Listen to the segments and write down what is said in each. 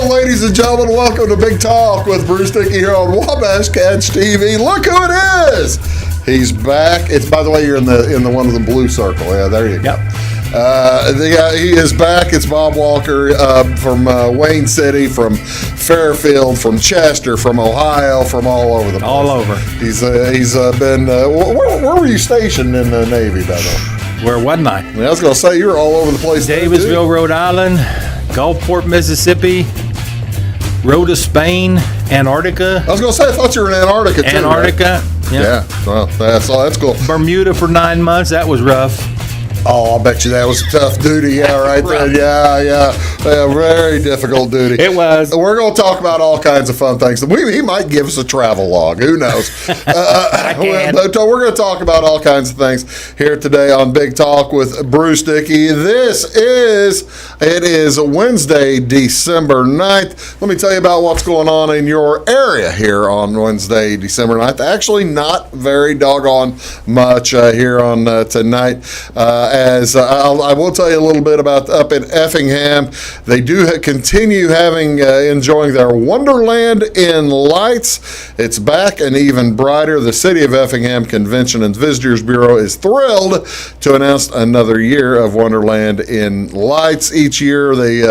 ladies and gentlemen. Welcome to Big Talk with Bruce Dickey here on Wabash Cats TV. Look who it is! He's back. It's, by the way, you're in the one of the blue circle. Yeah, there you go. Yep. He is back. It's Bob Walker from Wayne City, from Fairfield, from Chester, from Ohio, from all over the place. All over. He's been. Where were you stationed in the Navy, by the way? Where wasn't I? I was going to say you were all over the place. Davisville, Rhode Island, Gulfport, Mississippi, Rhoda, Spain, Antarctica. I was going to say, I thought you were in Antarctica, too. Antarctica. Right? Yeah. Yeah. Well, that's cool. Bermuda for 9 months. That was rough. Oh, I bet you that was tough duty. Yeah, right there. Yeah. Very difficult duty. It was. We're going to talk about all kinds of fun things. He might give us a travel log. Who knows? I can. But we're going to talk about all kinds of things here today on Big Talk with Bruce Dickey. It is Wednesday, December 9th. Let me tell you about what's going on in your area here on Wednesday, December 9th. Actually, not very doggone much here on tonight. I will tell you a little bit about up in Effingham. They do continue enjoying their Wonderland in Lights. It's back and even brighter. The City of Effingham Convention and Visitors Bureau is thrilled to announce another year of Wonderland in Lights. Each year they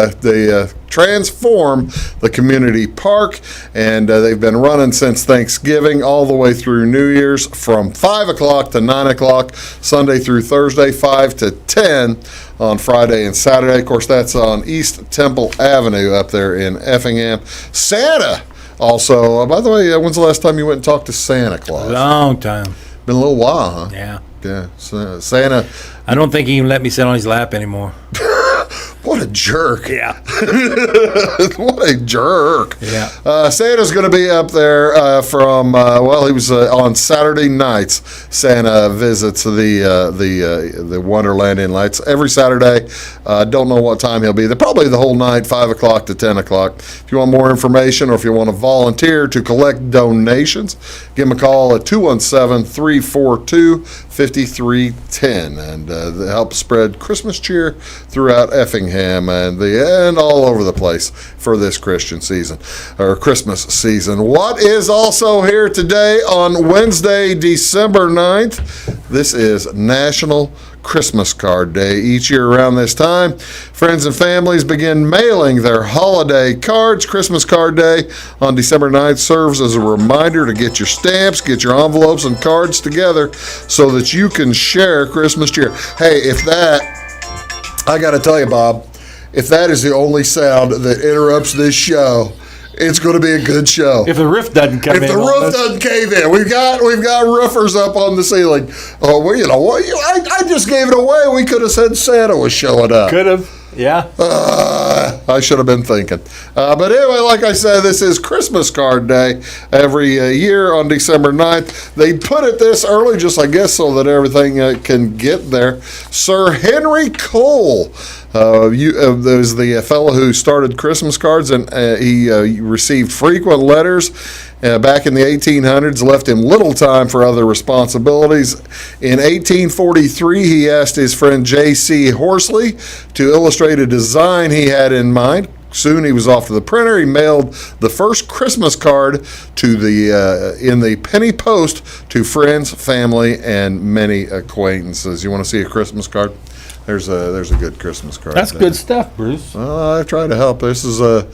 transform the community park, and they've been running since Thanksgiving all the way through New Year's from 5 o'clock to 9 o'clock, Sunday through Thursday, 5 to 10 on Friday and Saturday. Of course, that's on East Temple Avenue up there in Effingham. Santa also, by the way, when's the last time you went and talked to Santa Claus? Long time. Been a little while, huh? Yeah. Yeah, Santa. I don't think he even let me sit on his lap anymore. What a jerk. Yeah. What a jerk. Yeah. Santa's going to be up there from, he was on Saturday nights. Santa visits the Wonderland in Lights every Saturday. Don't know what time he'll be there. Probably the whole night, 5 o'clock to 10 o'clock. If you want more information or if you want to volunteer to collect donations, give him a call at 217-342-5310 and help spread Christmas cheer throughout Effingham and all over the place for this Christmas season. What is also here today on Wednesday, December 9th? This is National Christmas Card Day. Each year around this time, friends and families begin mailing their holiday cards. Christmas Card Day on December 9th serves as a reminder to get your stamps, get your envelopes and cards together so that you can share Christmas cheer. Hey, I got to tell you, Bob, if that is the only sound that interrupts this show, it's going to be a good show. If the roof doesn't come in. If the roof doesn't cave in. We've got roofers up on the ceiling. Oh, well, you know what? I just gave it away. We could have said Santa was showing up. Could have. Yeah. I should have been thinking. But anyway, like I said, this is Christmas Card Day every year on December 9th. They put it this early just, I guess, so that everything can get there. Sir Henry Cole was the fellow who started Christmas cards, and he received frequent letters back in the 1800s, left him little time for other responsibilities. In 1843, he asked his friend J.C. Horsley to illustrate a design he had in mind. Soon he was off to the printer. He mailed the first Christmas card in the penny post to friends, family, and many acquaintances. You want to see a Christmas card? There's a good Christmas card. That's good stuff, Bruce. I try to help. There's a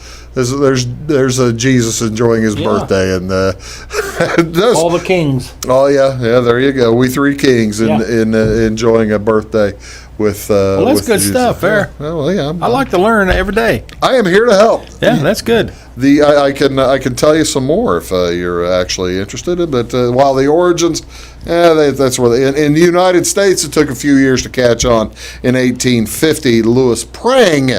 Jesus enjoying his birthday, and all the kings. Oh yeah, there you go. We three kings in enjoying a birthday with. Well, that's with good Jesus. stuff. There. Yeah. Well, yeah. I like to learn every day. I am here to help. Yeah, that's good. I can tell you some more if you're actually interested. But while the origins, that's where in the United States it took a few years to catch on. In 1850, Louis Prang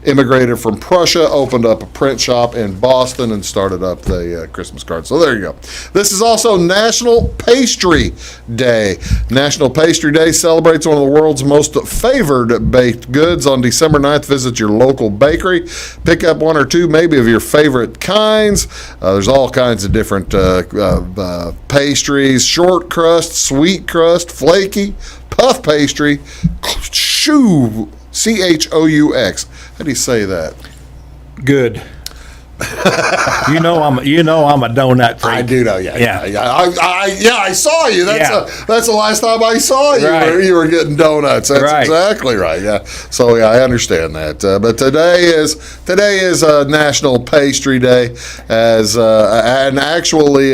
immigrated from Prussia, opened up a print shop in Boston, and started up the Christmas card. So there you go. This is also National Pastry Day. National Pastry Day celebrates one of the world's most favored baked goods. On December 9th, visit your local bakery. Pick up one or two maybe of your favorite kinds. There's all kinds of different pastries, short crust, sweet crust, flaky, puff pastry, choux, C-H-O-U-X. How do you say that? Good. I'm a donut freak. I do know, yeah. Yeah. I saw you. That's the last time I saw you. Right. You were getting donuts. That's Right. exactly right. Yeah. So yeah, I understand that. But today is National Pastry Day, and actually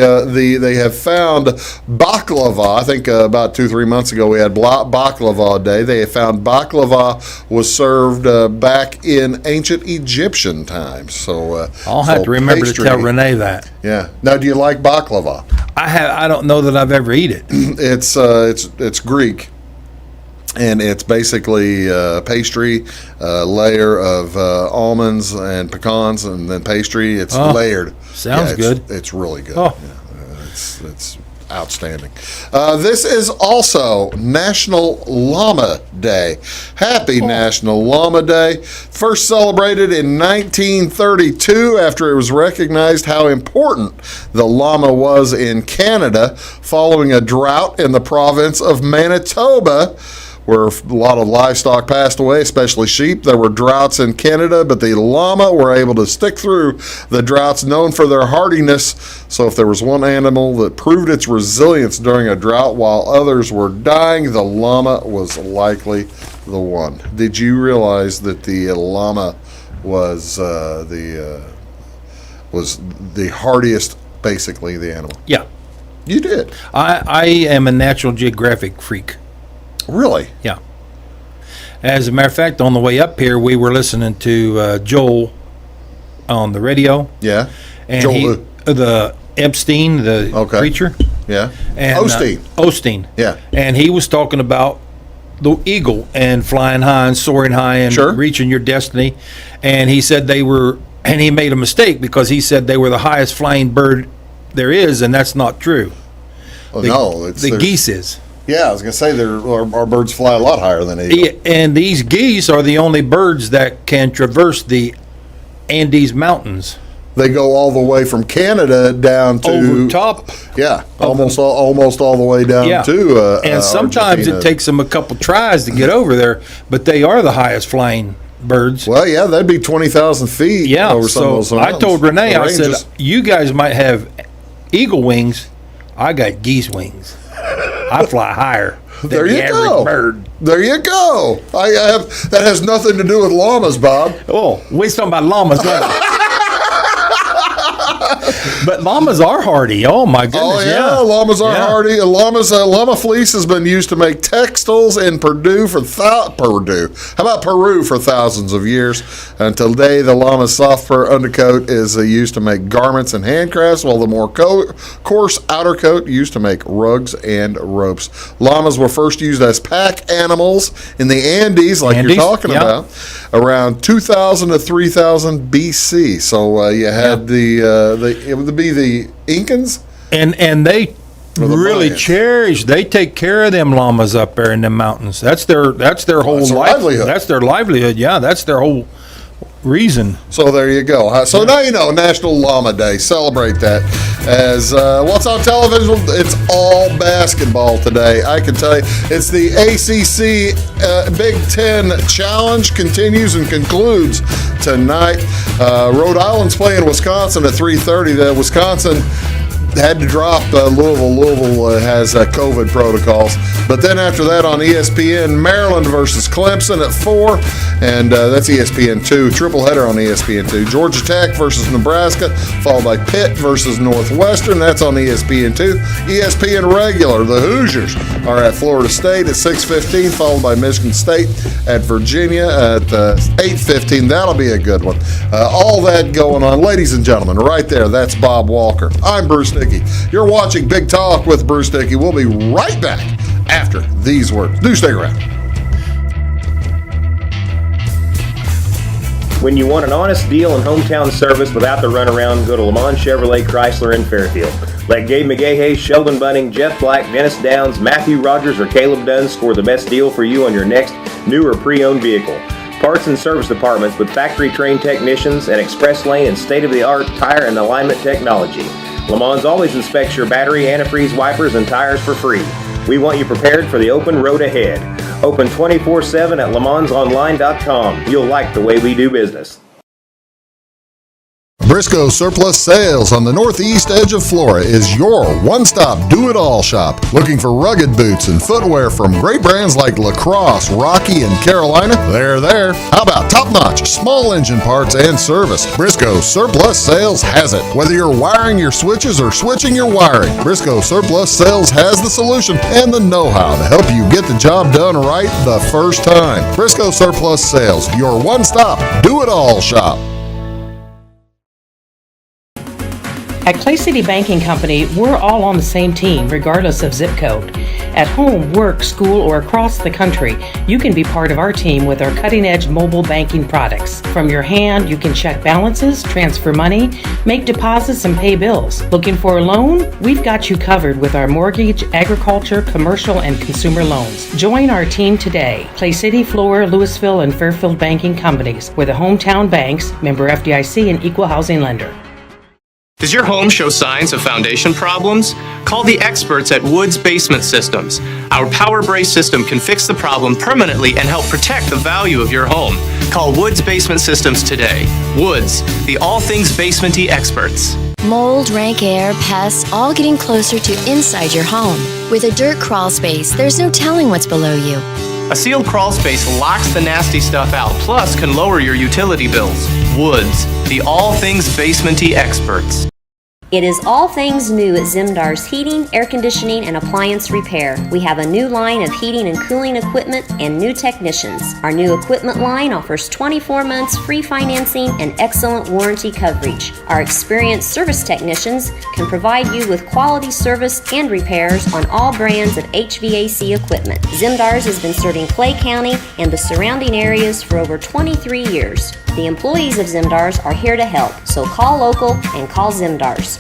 they have found baklava. I think about 2-3 months ago we had baklava day. They have found baklava was served back in ancient Egyptian times. So I'll have to remember to tell Renee that. Yeah. Now, do you like baklava? I don't know that I've ever eaten it. It's Greek, and it's basically pastry, layer of almonds and pecans, and then pastry. It's layered. Sounds good. It's really good. Oh. Yeah, it's outstanding. This is also National Llama Day. Happy National Llama Day. First celebrated in 1932 after it was recognized how important the llama was in Canada following a drought in the province of Manitoba, where a lot of livestock passed away, especially sheep. There were droughts in Canada, but the llama were able to stick through the droughts, known for their hardiness. So if there was one animal that proved its resilience during a drought while others were dying, the llama was likely the one. Did you realize that the llama was the hardiest, basically, the animal? Yeah. You did. I am a National Geographic freak. Really? Yeah. As a matter of fact, on the way up here, we were listening to Joel on the radio. Yeah. And Joel the Epstein, the preacher. Yeah. And Osteen. Osteen. Yeah. And he was talking about the eagle and flying high and soaring high and reaching your destiny. And he said and he made a mistake because he said they were the highest flying bird there is, and that's not true. Oh, the geese is. Yeah, I was going to say our birds fly a lot higher than eagle. And these geese are the only birds that can traverse the Andes Mountains. They go all the way from Canada down to over top. Yeah, almost all the way down to. And sometimes Argentina. It takes them a couple tries to get over there, but they are the highest flying birds. Well, yeah, that'd be 20,000 feet. Yeah, over some of those mountains. I told Renee, I said, you guys might have eagle wings. I got geese wings. I fly higher than the average bird. There you go. That has nothing to do with llamas, Bob. Oh, we're talking about llamas now. But llamas are hardy. Oh my goodness! Oh yeah, llamas are hardy. Llama fleece has been used to make textiles in Peru for thousands of years. And today, the llama's soft fur undercoat is used to make garments and handcrafts, while the more coarse outer coat used to make rugs and ropes. Llamas were first used as pack animals in the Andes, you're talking about, around 2000 to 3000 BC. So you had it would be the Incans, and they really cherish. They take care of them llamas up there in the mountains. That's their whole livelihood. That's their livelihood. Yeah, that's their whole reason. So there you go. So now you know National Llama Day. Celebrate that. As what's on television? It's all basketball today. I can tell you, it's the ACC Big Ten Challenge continues and concludes tonight. Rhode Island's playing Wisconsin at 3:30. The Wisconsin had to drop Louisville. Louisville has COVID protocols. But then after that on ESPN, Maryland versus Clemson at 4. And that's ESPN 2. Triple header on ESPN 2. Georgia Tech versus Nebraska, followed by Pitt versus Northwestern. That's on ESPN 2. ESPN regular, the Hoosiers are at Florida State at 6:15, followed by Michigan State at Virginia at 8:15. That'll be a good one. All that going on. Ladies and gentlemen, right there, that's Bob Walker. I'm Bruce Dickey. You're watching Big Talk with Bruce Dickey. We'll be right back after these words. Do stay around. When you want an honest deal and hometown service without the runaround, go to Le Mans Chevrolet Chrysler in Fairfield. Let Gabe McGahey, Sheldon Bunning, Jeff Black, Dennis Downs, Matthew Rogers, or Caleb Dunn score the best deal for you on your next new or pre-owned vehicle. Parts and service departments with factory-trained technicians and express lane and state-of-the-art tire and alignment technology. Le Mans always inspects your battery, antifreeze, wipers, and tires for free. We want you prepared for the open road ahead. Open 24/7 at LeMansOnline.com. You'll like the way we do business. Briscoe Surplus Sales on the northeast edge of Flora is your one-stop do-it-all shop. Looking for rugged boots and footwear from great brands like Lacrosse, Rocky, and Carolina? They're there. How about top-notch small engine parts and service? Briscoe Surplus Sales has it. Whether you're wiring your switches or switching your wiring, Briscoe Surplus Sales has the solution and the know-how to help you get the job done right the first time. Briscoe Surplus Sales, your one-stop do-it-all shop. At Clay City Banking Company, we're all on the same team, regardless of zip code. At home, work, school, or across the country, you can be part of our team with our cutting-edge mobile banking products. From your hand, you can check balances, transfer money, make deposits, and pay bills. Looking for a loan? We've got you covered with our mortgage, agriculture, commercial, and consumer loans. Join our team today. Clay City, Flora, Louisville, and Fairfield Banking Companies. We're the hometown banks, member FDIC, and equal housing lender. Does your home show signs of foundation problems? Call the experts at Woods Basement Systems. Our Power Brace system can fix the problem permanently and help protect the value of your home. Call Woods Basement Systems today. Woods, the all things basement-y experts. Mold, rank air, pests, all getting closer to inside your home. With a dirt crawl space, there's no telling what's below you. A sealed crawl space locks the nasty stuff out, plus can lower your utility bills. Woods, the all things basement-y experts. It is all things new at Zimdar's Heating, Air Conditioning, and Appliance Repair. We have a new line of heating and cooling equipment and new technicians. Our new equipment line offers 24 months free financing and excellent warranty coverage. Our experienced service technicians can provide you with quality service and repairs on all brands of HVAC equipment. Zimdar's has been serving Clay County and the surrounding areas for over 23 years. The employees of Zimdar's are here to help, so call local and call Zimdar's.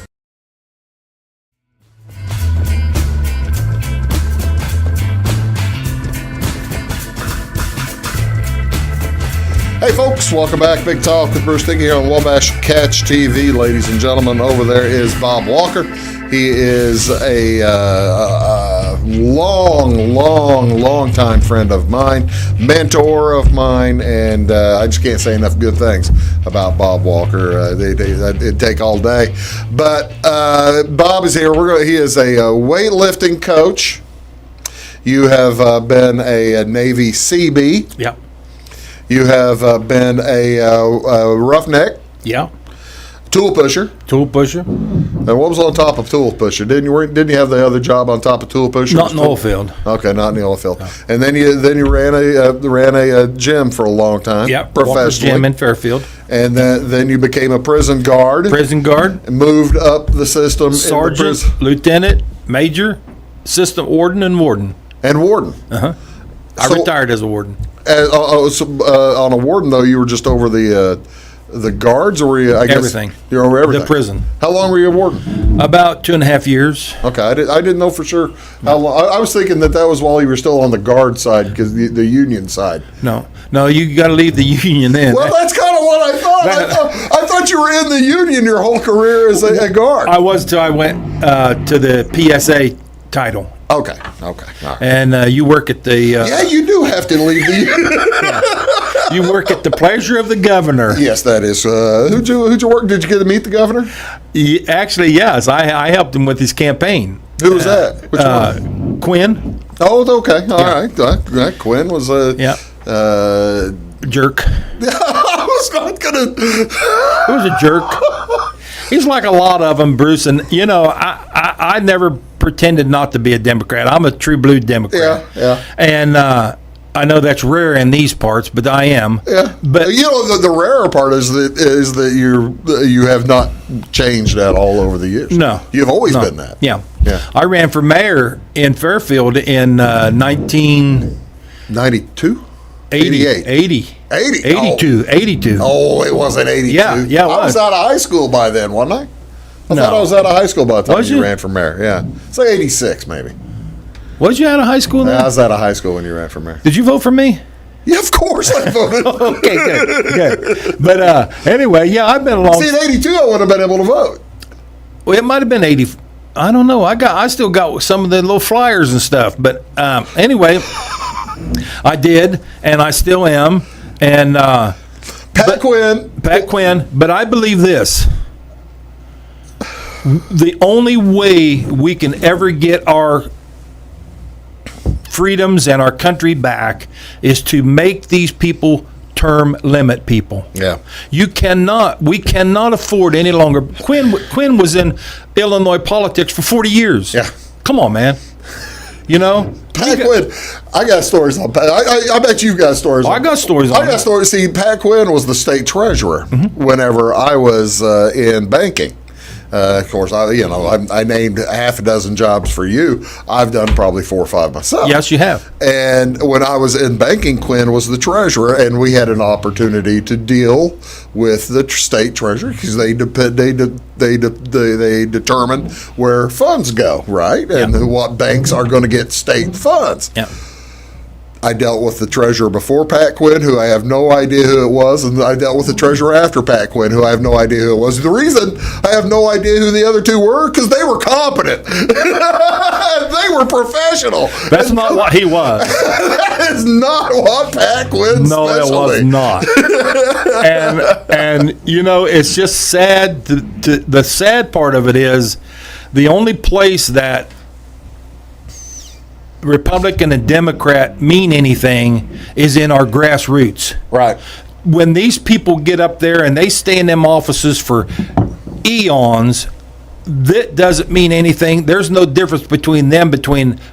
Hey folks, welcome back. Big Talk with Bruce Dickey here on Wabash Catch TV. Ladies and gentlemen, over there is Bob Walker. He is a long time friend of mine, mentor of mine, and I just can't say enough good things about Bob Walker. It'd take all day. But Bob is here. He is a weightlifting coach. You have been a Navy CB. Yeah. You have been a roughneck. Yeah. Tool pusher. Tool pusher. And what was on top of tool pusher? Didn't you have the other job on top of tool pusher? Not in the oil field. Okay, not in the oil field. No. And then you ran a gym for a long time. Yep. Professionally. Gym in Fairfield. And then you became a prison guard. Prison guard. And moved up the system. Sergeant, lieutenant, major, assistant warden, and warden. And warden. I retired as a warden. On a warden though, you were just over the guards, or were you? I guess everything. You're over everything. The prison. How long were you a warden? About 2.5 years. Okay, I didn't know for sure how long. I was thinking that was while you were still on the guard side, because the union side. No, you got to leave the union then. Well, that's kind of what I thought. I thought you were in the union your whole career as a guard. I was till I went to the PSA title. Okay. All right. And you work at the... yeah, you do have to leave the union. You work at the pleasure of the governor. Yes, that is. Who'd you work? Did you get to meet the governor? Actually, yes. I helped him with his campaign. Who was that? Which one? Quinn. Oh, okay. All right. Quinn was a... jerk. I was not going to... He was a jerk. He's like a lot of them, Bruce. And, I never pretended not to be a Democrat. I'm a true blue Democrat. Yeah. And I know that's rare in these parts, but I am. Yeah. But the rarer part is that you have not changed that all over the years. No. You've always been that. Yeah. Yeah. I ran for mayor in Fairfield in 1992? 88. 82. Oh, it wasn't 82. Yeah, it was. I was out of high school by then, wasn't I? I thought I was out of high school by the time you ran for mayor. Yeah. It's like 86, maybe. Was you out of high school then? I was out of high school when you ran for mayor. Did you vote for me? Yeah, of course I voted. Okay, good. But anyway, yeah, I've been along. See, in 82, I wouldn't have been able to vote. Well, it might have been 80. I don't know. I still got some of the little flyers and stuff. But anyway, I did, and I still am. And Pat Quinn. But I believe this. The only way we can ever get our freedoms and our country back is to make these people term limit people. Yeah. We cannot afford any longer. Quinn was in Illinois politics for 40 years. Yeah. Come on, man. You know? Pat Quinn, I got stories on Pat. I bet you've got stories. I got stories on I got stories. See, Pat Quinn was the state treasurer whenever I was in banking. Of course, I named half a dozen jobs for you. I've done probably 4 or 5 myself. Yes, you have. And when I was in banking, Quinn was the treasurer, and we had an opportunity to deal with the state treasurer because they determine where funds go, right? And what banks are going to get state funds. Yeah. I dealt with the treasurer before Pat Quinn, who I have no idea who it was, and I dealt with the treasurer after Pat Quinn, who I have no idea who it was. The reason I have no idea who the other two were, because they were competent. They were professional. That's not what he was. That is not what Pat Quinn's specialty. No, it was not. and you know, it's just sad. The sad part of it is the only place that Republican and Democrat mean anything is in our grassroots. Right. When these people get up there and they stay in them offices for eons, that doesn't mean anything. There's no difference between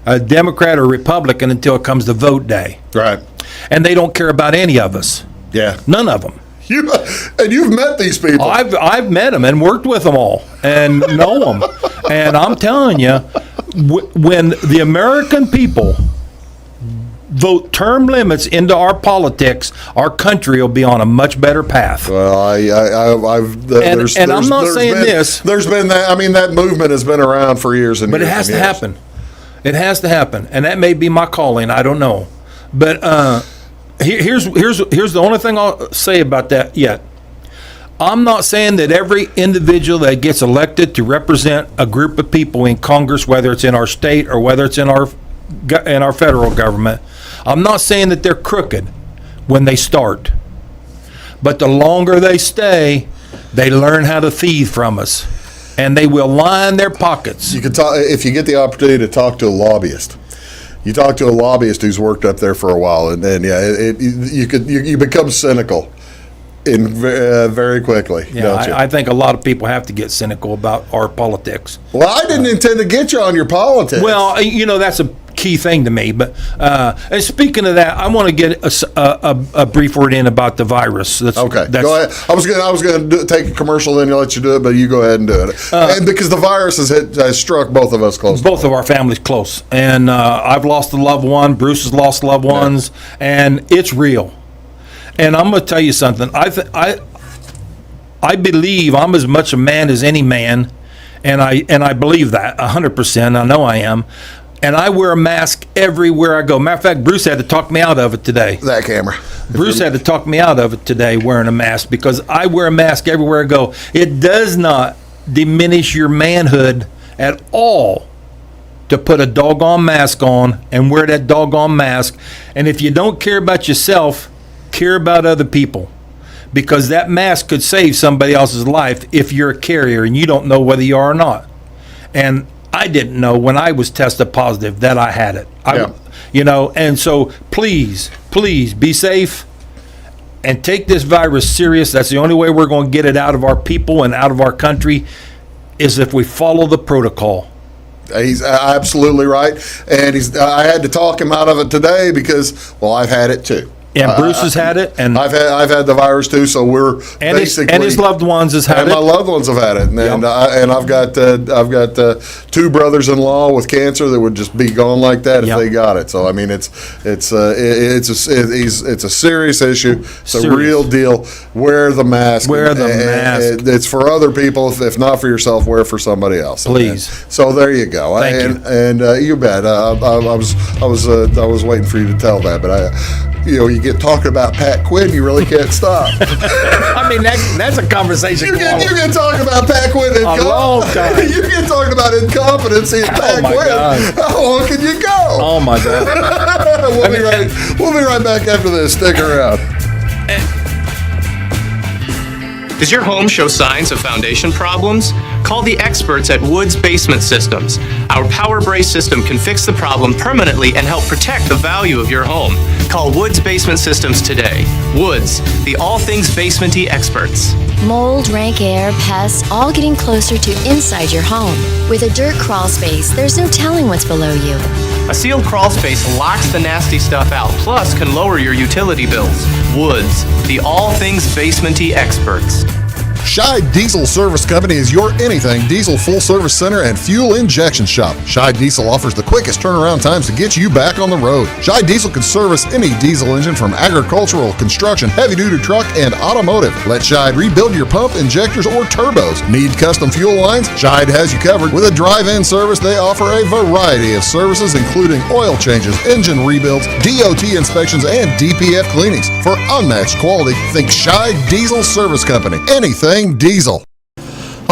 a Democrat or Republican until it comes to vote day. Right. And they don't care about any of us. Yeah. None of them. You've met these people. I've met them and worked with them all and know them. And I'm telling you, when the American people vote term limits into our politics, our country will be on a much better path. Well, I'm not saying this. There's been that. I mean, that movement has been around for years and years. But it has to happen. It has to happen, and that may be my calling. I don't know. But here's the only thing I'll say about that yet. I'm not saying that every individual that gets elected to represent a group of people in Congress, whether it's in our state or whether it's in our federal government, I'm not saying that they're crooked when they start. But the longer they stay, they learn how to thieve from us, and they will line their pockets. You can talk if you get the opportunity to talk to a lobbyist. You talk to a lobbyist who's worked up there for a while, and you become cynical very quickly. Yeah, don't you? I think a lot of people have to get cynical about our politics. Well, I didn't intend to get you on your politics. Well, you know, that's a key thing to me. But and speaking of that, I want to get a brief word in about the virus. Okay, go ahead. I was going to take a commercial, then let you do it, but you go ahead and do it. And because the virus has struck both of us close. Both of our families close, and I've lost a loved one. Bruce has lost loved ones, and it's real. And I'm going to tell you something. I believe I'm as much a man as any man, and I believe that 100%. I know I am. And I wear a mask everywhere I go. Matter of fact, Bruce had to talk me out of it today. That camera. Bruce had to talk me out of it today wearing a mask because I wear a mask everywhere I go. It does not diminish your manhood at all to put a doggone mask on and wear that doggone mask. And if you don't care about yourself, care about other people, because that mask could save somebody else's life if you're a carrier and you don't know whether you are or not. And I didn't know when I was tested positive that I had it. You know, and so please be safe and take this virus serious. That's the only way we're going to get it out of our people and out of our country is if we follow the protocol. He's absolutely right. And I had to talk him out of it today because, well, I've had it too. And Bruce has had it, and I've had the virus too. So we're basically his loved ones has had it. And my loved ones have had it, and I've got 2 brothers-in-law with cancer that would just be gone like that if they got it. So I mean, it's a serious issue. It's a real deal. Wear the mask. Wear the mask. It's for other people. If not for yourself, wear it for somebody else. Please. So there you go. Thank you. And you bet. I was waiting for you to tell that, but you get talking about Pat Quinn, you really can't stop. I mean, that's a conversation. You can talk about Pat Quinn a long time. You can talk about incompetency and Pat Quinn. God. How long can you go? Oh my God. We'll be right back after this. Stick around. Does your home show signs of foundation problems? Call the experts at Woods Basement Systems. Our power brace system can fix the problem permanently and help protect the value of your home. Call Woods Basement Systems today. Woods, the all things basementy experts. Mold, rank air, pests, all getting closer to inside your home. With a dirt crawl space, there's no telling what's below you. A sealed crawl space locks the nasty stuff out, plus can lower your utility bills. Woods, the all things basementy experts. Scheid Diesel Service Company is your anything diesel full-service center and fuel injection shop. Scheid Diesel offers the quickest turnaround times to get you back on the road. Scheid Diesel can service any diesel engine from agricultural, construction, heavy-duty truck, and automotive. Let Scheid rebuild your pump, injectors, or turbos. Need custom fuel lines? Scheid has you covered. With a drive-in service, they offer a variety of services, including oil changes, engine rebuilds, DOT inspections, and DPF cleanings. For unmatched quality, think Scheid Diesel Service Company. Anything diesel.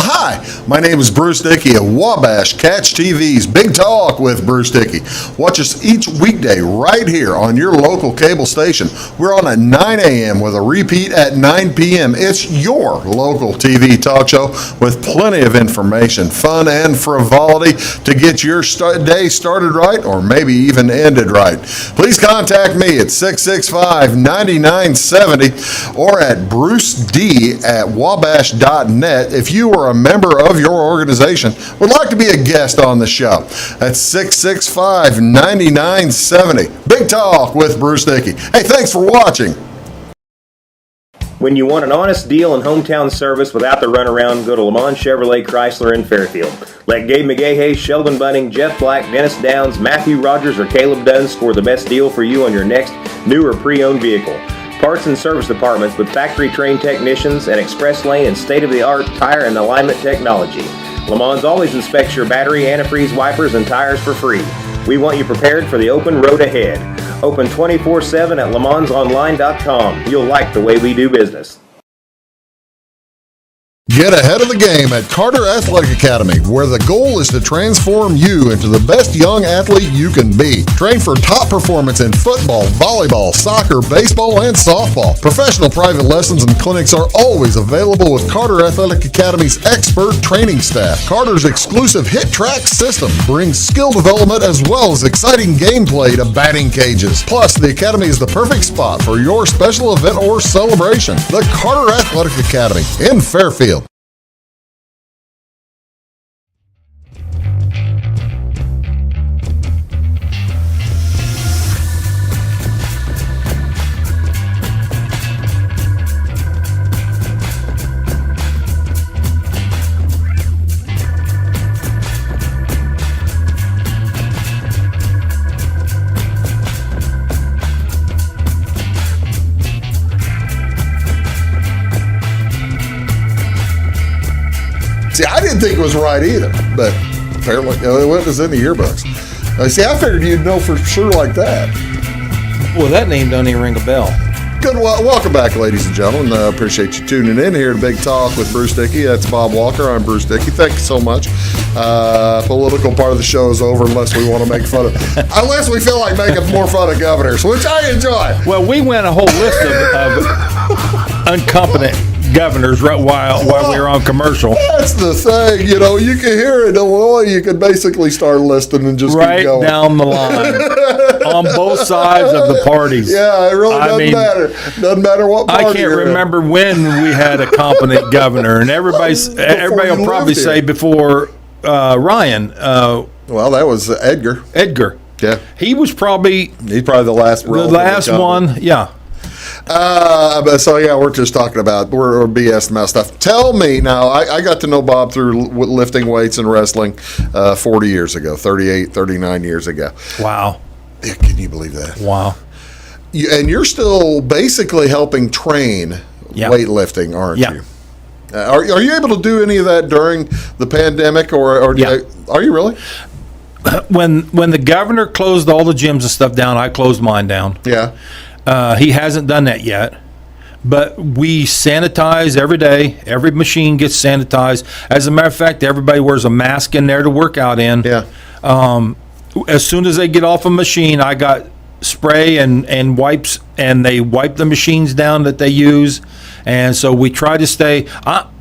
Hi, my name is Bruce Dickey of Wabash Catch TV's Big Talk with Bruce Dickey. Watch us each weekday right here on your local cable station. We're on at 9 a.m. with a repeat at 9 p.m. It's your local TV talk show with plenty of information, fun, and frivolity to get your day started right or maybe even ended right. Please contact me at 665-9970 or at bruced@wabash.net if you are a member of your organization would like to be a guest on the show. That's 665-9970. Big Talk with Bruce Dickey. Hey, thanks for watching. When you want an honest deal and hometown service without the runaround, go to Lamont Chevrolet Chrysler in Fairfield. Let Gabe McGahey, Sheldon Bunning, Jeff Black, Dennis Downs, Matthew Rogers, or Caleb Dunn score the best deal for you on your next new or pre-owned vehicle. Parts and service departments with factory-trained technicians and express lane and state-of-the-art tire and alignment technology. Lamont always inspects your battery, antifreeze, wipers, and tires for free. We want you prepared for the open road ahead. Open 24/7 at LaMonsOnline.com. You'll like the way we do business. Get ahead of the game at Carter Athletic Academy, where the goal is to transform you into the best young athlete you can be. Train for top performance in football, volleyball, soccer, baseball, and softball. Professional private lessons and clinics are always available with Carter Athletic Academy's expert training staff. Carter's exclusive Hit Track system brings skill development as well as exciting gameplay to batting cages. Plus, the Academy is the perfect spot for your special event or celebration. The Carter Athletic Academy in Fairfield. See, I didn't think it was right either, but apparently it was in the yearbooks. See, I figured you'd know for sure like that. Well, that name doesn't even ring a bell. Good. Welcome back, ladies and gentlemen. Appreciate you tuning in here to Big Talk with Bruce Dickey. That's Bob Walker. I'm Bruce Dickey. Thank you so much. Political part of the show is over unless we want to make fun of, unless we feel like making more fun of governors, which I enjoy. Well, we went a whole list of incompetent governors right while we were on commercial. That's the thing, you can hear in Illinois, you can basically start listing and just right keep going. Down the line on both sides of the parties. Yeah, it really doesn't matter. Doesn't matter what party I can't remember when we had a competent governor, and everybody will probably say before Ryan. Well, that was Edgar. Edgar. Yeah, he's probably the last. The last one. Yeah. So yeah, we're just talking about we're BS about stuff. Tell me now, I got to know Bob through lifting weights and wrestling 40 years ago, 38, 39 years ago. Wow. Yeah, can you believe that? Wow. And you're still basically helping train weightlifting, aren't you? Are you able to do any of that during the pandemic, or are you really? When the governor closed all the gyms and stuff down, I closed mine down. Yeah. He hasn't done that yet, but we sanitize every day. Every machine gets sanitized. As a matter of fact, everybody wears a mask in there to work out in. Yeah. As soon as they get off a machine, I got spray and wipes, and they wipe the machines down that they use, And so we try to stay.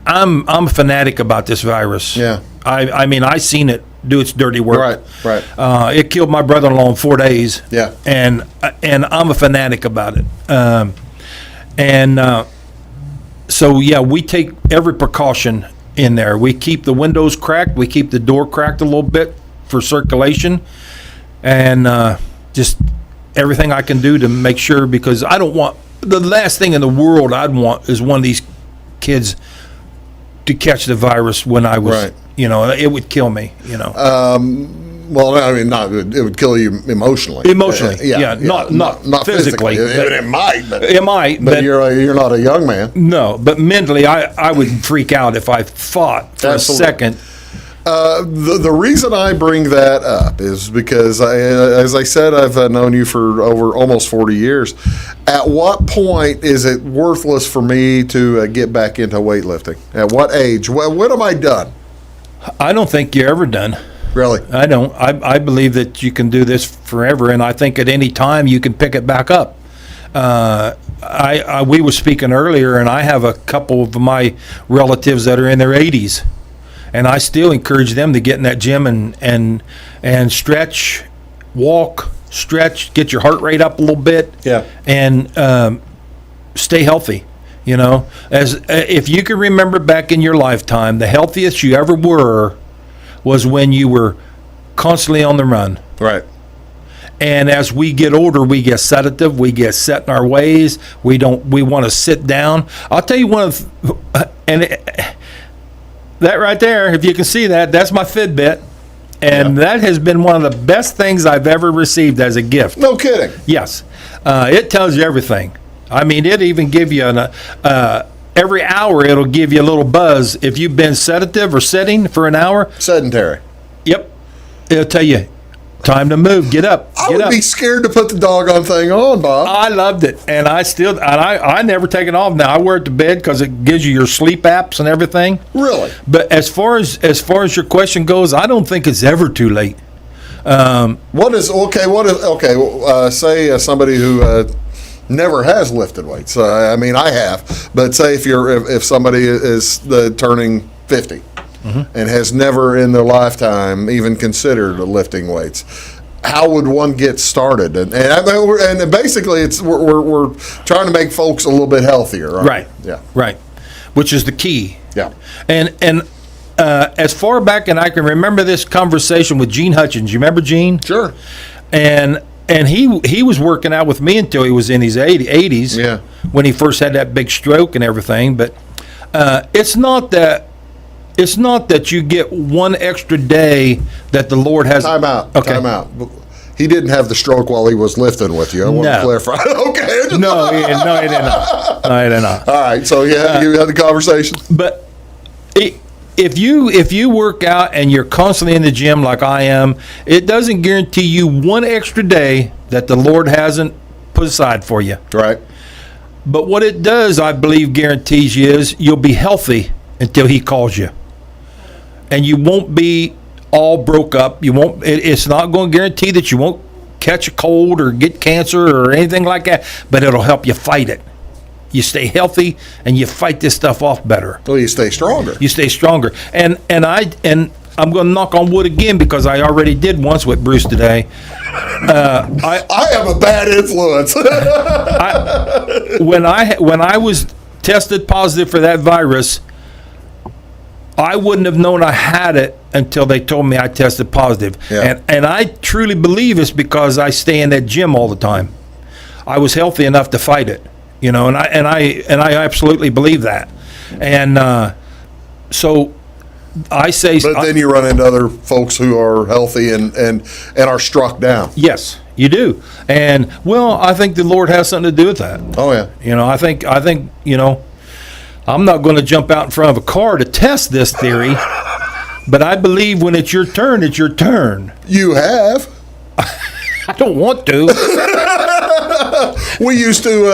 I'm a fanatic about this virus. Yeah. I mean, I seen it do its dirty work. Right. It killed my brother-in-law in 4 days. Yeah. And I'm a fanatic about it. So yeah, we take every precaution in there. We keep the windows cracked. We keep the door cracked a little bit for circulation, and just everything I can do to make sure, because I don't want, the last thing in the world I'd want is one of these kids to catch the virus when I was, Right. It would kill me, Well, I mean, it would kill you emotionally. Emotionally, not physically. It might, but It might, but you're not a young man. No, but mentally, I would freak out if I thought for Absolutely. a second. The reason I bring that up is because, as I said, I've known you for over almost 40 years. At what point is it worthless for me to get back into weightlifting? At what age? When am I done? I don't think you're ever done. Really? I don't. I believe that you can do this forever, and I think at any time you can pick it back up. We were speaking earlier, and I have a couple of my relatives that are in their 80s, and I still encourage them to get in that gym and stretch, walk, stretch, get your heart rate up a little bit, and stay healthy. As if you can remember back in your lifetime, the healthiest you ever were was when you were constantly on the run. Right. And as we get older, we get sedative, we get set in our ways, we want to sit down. I'll tell you that right there, if you can see that, that's my Fitbit. And that has been one of the best things I've ever received as a gift. No kidding. Yes. It tells you everything. I mean, it even give you every hour it'll give you a little buzz if you've been sedative or sitting for an hour. Sedentary. Yep. It'll tell you, time to move, get up. I would be scared to put the doggone thing on, Bob. I loved it, and I never take it off. Now I wear it to bed because it gives you your sleep apps and everything. Really? But as far as your question goes, I don't think it's ever too late. Say somebody who never has lifted weights. I mean, I have, but say if somebody is turning 50 and has never in their lifetime even considered lifting weights, how would one get started? And basically, we're trying to make folks a little bit healthier, right? Right. Yeah. Right. Which is the key. Yeah. And as far back, and I can remember this conversation with Gene Hutchins. You remember Gene? Sure. And he was working out with me until he was in his 80s. Yeah. When he first had that big stroke and everything. But it's not that you get one extra day that the Lord has. Time out. Okay. Time out. He didn't have the stroke while he was lifting with you. I want to clarify. Okay. No, he did not. No, he did not. All right. So you had the conversation. But if you work out and you're constantly in the gym like I am, it doesn't guarantee you one extra day that the Lord hasn't put aside for you. Right. But what it does, I believe, guarantees you is you'll be healthy until He calls you, and you won't be all broke up. You won't. It's not going to guarantee that you won't catch a cold or get cancer or anything like that. But it'll help you fight it. You stay healthy and you fight this stuff off better. Well, you stay stronger. You stay stronger. And I'm going to knock on wood again because I already did once with Bruce today. I have a bad influence. When I was tested positive for that virus, I wouldn't have known I had it until they told me I tested positive. Yeah. And I truly believe it's because I stay in that gym all the time. I was healthy enough to fight it. And I absolutely believe that, and so I say. But then you run into other folks who are healthy and are struck down. Yes, you do, and I think the Lord has something to do with that. Oh yeah. I think I'm not going to jump out in front of a car to test this theory, but I believe when it's your turn, it's your turn. You have. I don't want to. We used to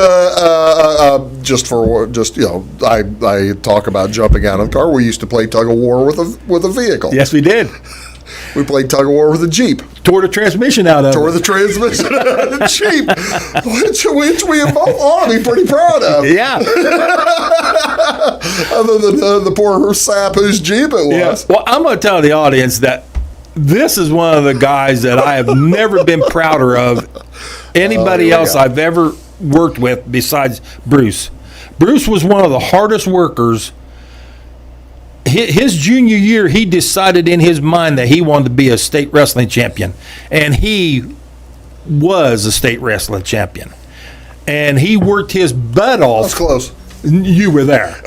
I talk about jumping out of the car. We used to play tug of war with a vehicle. Yes, we did. We played tug of war with a Jeep. Tore the transmission out of Tore it. the transmission out of the Jeep, which we both ought to be pretty proud of. Yeah. Other than the poor sap whose Jeep it was. Yeah. Well, I'm going to tell the audience that this is one of the guys that I have never been prouder of anybody else I've ever worked with besides Bruce. Bruce was one of the hardest workers. His junior year, he decided in his mind that he wanted to be a state wrestling champion. And he was a state wrestling champion. And he worked his butt off. That's close. You were there.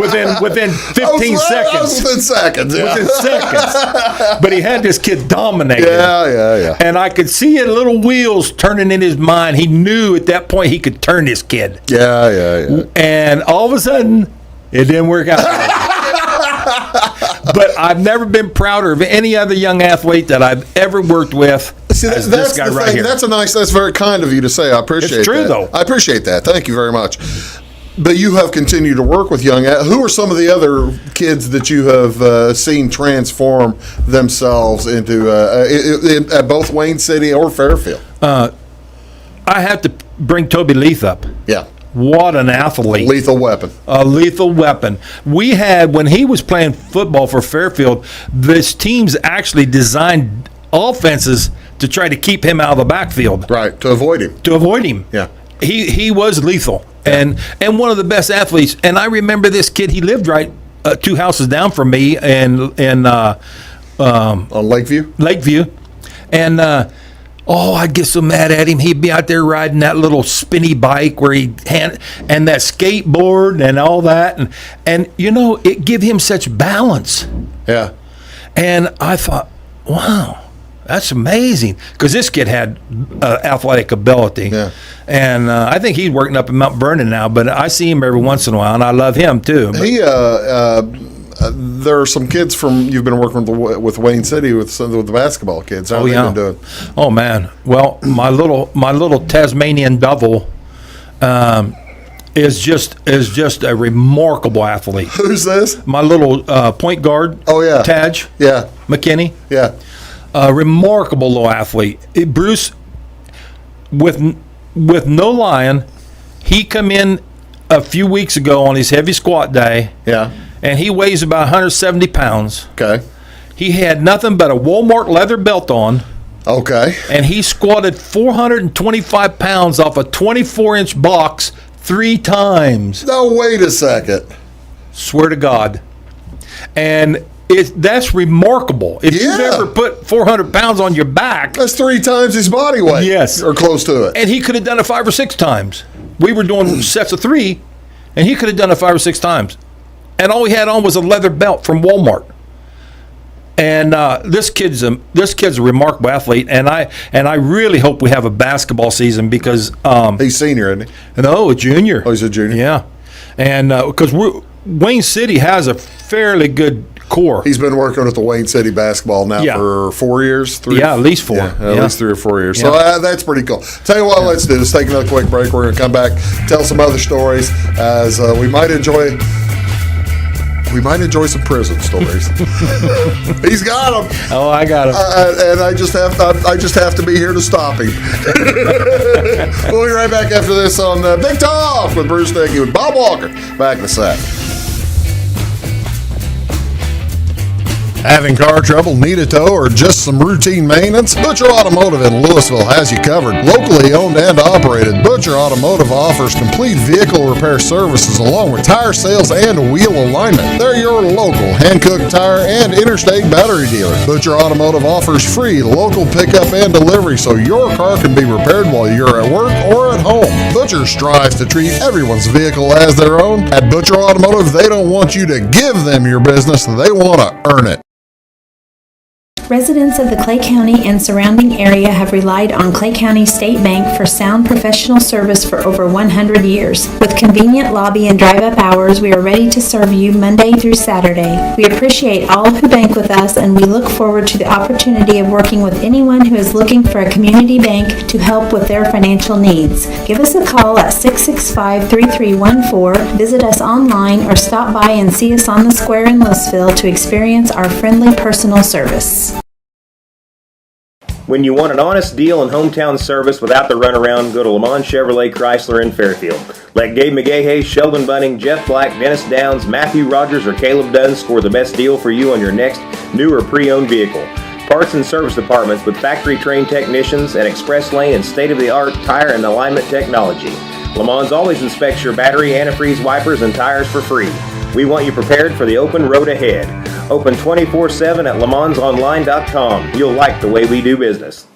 Within 15 seconds. Within seconds, yeah. Within seconds. But he had this kid dominated. Yeah. And I could see it, little wheels turning in his mind. He knew at that point he could turn this kid. Yeah. And all of a sudden, it didn't work out. But I've never been prouder of any other young athlete that I've ever worked with. See, that's this guy the right thing. here. That's very kind of you to say. I appreciate It's true, that. though. I appreciate that. Thank you very much. But you have continued to work with young. Who are some of the other kids that you have seen transform themselves into at both Wayne City or Fairfield? I have to bring Toby Leith up. Yeah. What an athlete. Lethal weapon. A lethal weapon. We had, when he was playing football for Fairfield, this teams actually designed offenses to try to keep him out of the backfield. Right, to avoid him. Yeah. He was lethal. And one of the best athletes. And I remember this kid, he lived right 2 houses down from me on Lakeview. And I'd get so mad at him. He'd be out there riding that little spinny bike where and that skateboard and all that. And it gave him such balance. Yeah. And I thought, wow, that's amazing. Because this kid had athletic ability. Yeah. And I think he's working up in Mount Vernon now, but I see him every once in a while, and I love him too. He, there are some kids you've been working with Wayne City with the basketball kids. How have they been doing? Oh man, well my little Tasmanian devil is just a remarkable athlete. Who's this? My little point guard. Oh yeah, Taj. Yeah, McKinney. Yeah, a remarkable little athlete. Bruce, with no lying, he come in a few weeks ago on his heavy squat day. Yeah. And he weighs about 170 pounds. Okay. He had nothing but a Walmart leather belt on. Okay. And he squatted 425 pounds off a 24-inch box 3 times. Now, wait a second. Swear to God. And that's remarkable. If you've ever put 400 pounds on your back. That's 3 times his body weight. Yes. Or close to it. And he could have done it 5 or 6 times. We were doing sets of 3, and he could have done it 5 or 6 times. And all he had on was a leather belt from Walmart. And this kid's a remarkable athlete, and I really hope we have a basketball season because he's senior, isn't he? No, a junior. Oh, he's a junior. Yeah, and because Wayne City has a fairly good core. He's been working with the Wayne City basketball now for 4 years. 3. Yeah, at least 4. Yeah, at least 3 or 4 years. Yeah. So that's pretty cool. Tell you what, let's do. Let's take another quick break. We're going to come back, tell some other stories as we might enjoy. We might enjoy some prison stories. He's got them. Oh, I got them. And I just have to be here to stop him. We'll be right back after this on Big Talk with Bruce Dickey with Bob Walker. Back in a sec. Having car trouble, need a tow, or just some routine maintenance? Butcher Automotive in Louisville has you covered. Locally owned and operated, Butcher Automotive offers complete vehicle repair services along with tire sales and wheel alignment. They're your local Hankook tire and interstate battery dealer. Butcher Automotive offers free local pickup and delivery so your car can be repaired while you're at work or at home. Butcher strives to treat everyone's vehicle as their own. At Butcher Automotive, they don't want you to give them your business, they want to earn it. Residents of the Clay County and surrounding area have relied on Clay County State Bank for sound professional service for over 100 years. With convenient lobby and drive-up hours, we are ready to serve you Monday through Saturday. We appreciate all who bank with us, and we look forward to the opportunity of working with anyone who is looking for a community bank to help with their financial needs. Give us a call at 665-3314, visit us online, or stop by and see us on the square in Louisville to experience our friendly personal service. When you want an honest deal and hometown service without the runaround, go to Lamont Chevrolet Chrysler in Fairfield. Let Gabe McGahey, Sheldon Bunning, Jeff Black, Dennis Downs, Matthew Rogers, or Caleb Dunn score the best deal for you on your next new or pre-owned vehicle. Parts and service departments with factory-trained technicians and express lane and state-of-the-art tire and alignment technology. Lamont always inspects your battery, antifreeze, wipers, and tires for free. We want you prepared for the open road ahead. Open 24/7 at LeMansOnline.com. You'll like the way we do business.